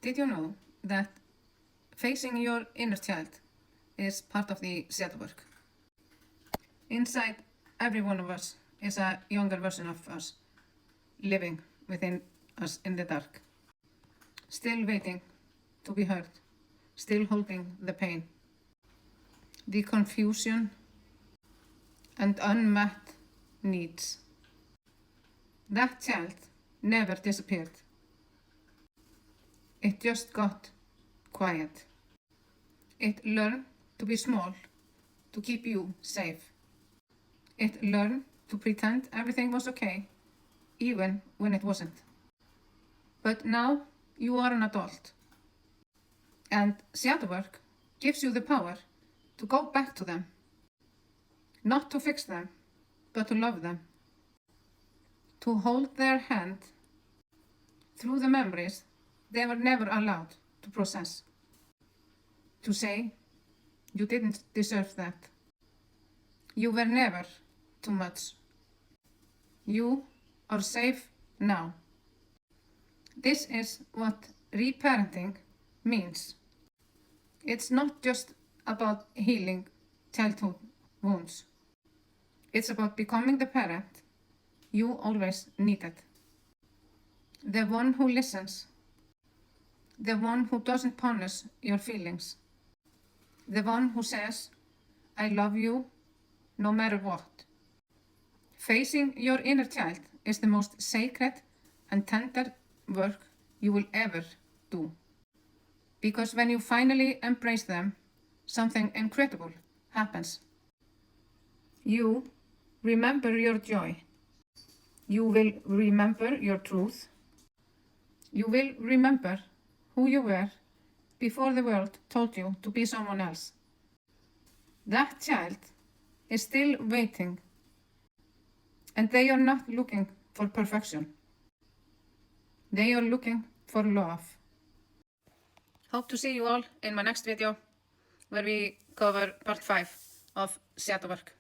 Did you know that facing your inner child is part of the shadow work? Inside every one of us is a younger version of us living within us in the dark, still waiting to be heard, still holding the pain, the confusion, and unmet needs. That child never disappeared. It just got quiet. It learned to be small, to keep you safe. It learned to pretend everything was okay, even when it wasn't. But now you are an adult, and shadow work gives you the power to go back to them. Not to fix them, but to love them. To hold their hand through the memories they were never allowed to process. To say, you didn't deserve that. You were never too much. You are safe now. This is what reparenting means. It's not just about healing childhood wounds. It's about becoming the parent you always needed. The one who listens. The one who doesn't punish your feelings. The one who says, I love you no matter what. Facing your inner child is the most sacred and tender work you will ever do. Because when you finally embrace them, something incredible happens. You remember your joy. You will remember your truth. You will remember who you were before the world told you to be someone else. That child is still waiting, and they are not looking for perfection. They are looking for love. Hope to see you all in my next video, where we cover part 5 of shadow work.